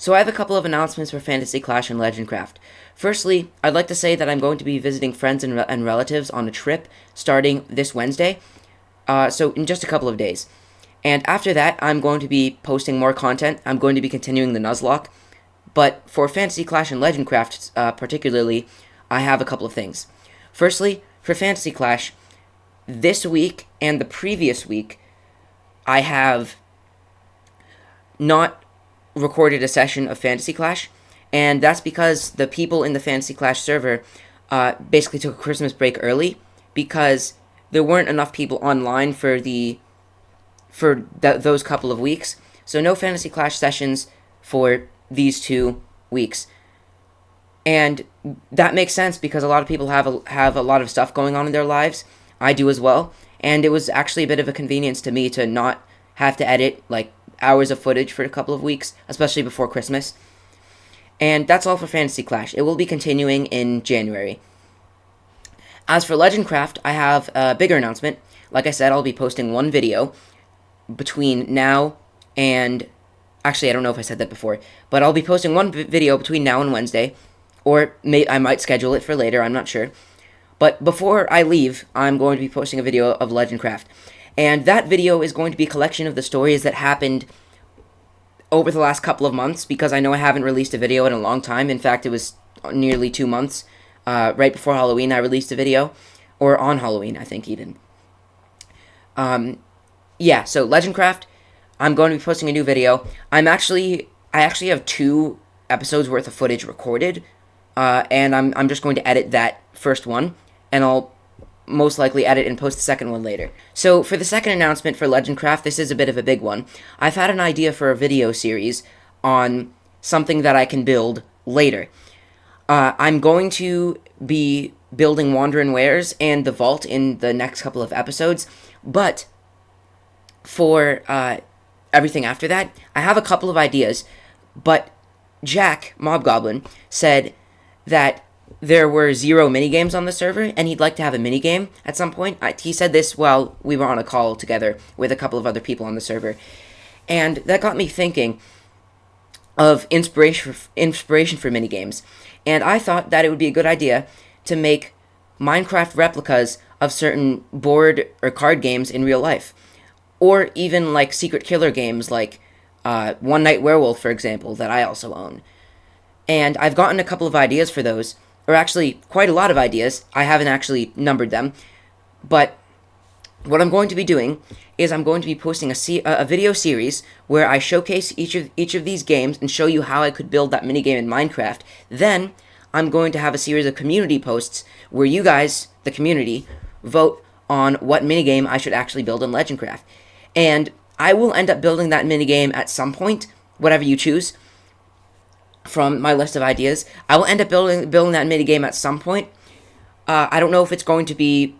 So I have a couple of announcements for Fantasy Clash and LegendCraft. Firstly, I'd like to say that I'm going to be visiting friends and relatives on a trip starting this Wednesday, so in just a couple of days. And after that, I'm going to be posting more content. I'm going to be continuing the Nuzlocke. But for Fantasy Clash and LegendCraft particularly, I have a couple of things. Firstly, for Fantasy Clash, this week and the previous week, I have not recorded a session of Fantasy Clash, and that's because the people in the Fantasy Clash server basically took a Christmas break early because there weren't enough people online for those couple of weeks. So no Fantasy Clash sessions for these 2 weeks. And that makes sense because a lot of people have a lot of stuff going on in their lives. I do as well. And it was actually a bit of a convenience to me to not have to edit like hours of footage for a couple of weeks, especially before Christmas. And that's all for Fantasy Clash. It will be continuing in January. As for LegendCraft, I have a bigger announcement. Like I said, I'll be posting one video between now and... Actually, I don't know if I said that before, but I'll be posting one video between now and Wednesday, or I might schedule it for later, I'm not sure. But before I leave, I'm going to be posting a video of LegendCraft. And that video is going to be a collection of the stories that happened over the last couple of months, because I know I haven't released a video in a long time. In fact, it was nearly 2 months. Right before Halloween, I released a video. Or on Halloween, I think, even. Yeah, so LegendCraft, I'm going to be posting a new video. I actually have 2 episodes worth of footage recorded, and I'm just going to edit that first one, and I'll most likely edit and post the second one later. So for the second announcement for LegendCraft, this is a bit of a big one. I've had an idea for a video series on something that I can build later. I'm going to be building Wanderin' Wares and the Vault in the next couple of episodes, but for everything after that, I have a couple of ideas, but Jack, Mobgoblin, said that there were 0 minigames on the server, and he'd like to have a minigame at some point. He said this while we were on a call together with a couple of other people on the server, and that got me thinking of inspiration for minigames, and I thought that it would be a good idea to make Minecraft replicas of certain board or card games in real life, or even like secret killer games like One Night Werewolf, for example, that I also own. And I've gotten a couple of ideas for those, or actually quite a lot of ideas. I haven't actually numbered them, but what I'm going to be doing is I'm going to be posting a video series where I showcase each of these games and show you how I could build that minigame in Minecraft. Then I'm going to have a series of community posts where you guys, the community, vote on what minigame I should actually build in LegendCraft. And I will end up building that minigame at some point, whatever you choose from my list of ideas. I will end up building that minigame at some point. I don't know if it's going to be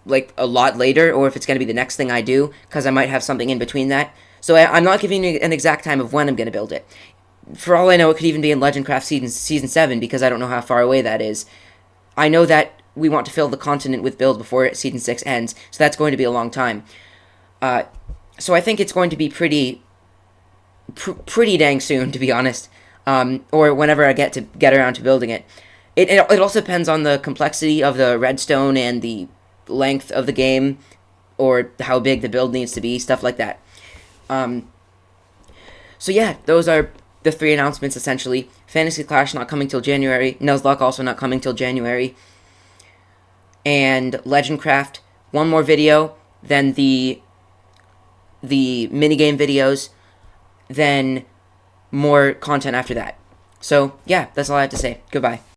like a lot later or if it's going to be the next thing I do, because I might have something in between that. So I'm not giving you an exact time of when I'm going to build it. For all I know, it could even be in LegendCraft Season 7, because I don't know how far away that is. I know that we want to fill the continent with builds before Season 6 ends, so that's going to be a long time. So I think it's going to be pretty dang soon, to be honest, or whenever I get around to building it. It also depends on the complexity of the redstone and the length of the game, or how big the build needs to be, stuff like that. So yeah, those are the 3 announcements, essentially. Fantasy Clash not coming till January, Nuzlocke also not coming till January, and LegendCraft, one more video, then the minigame videos, then more content after that. So yeah, that's all I have to say. Goodbye.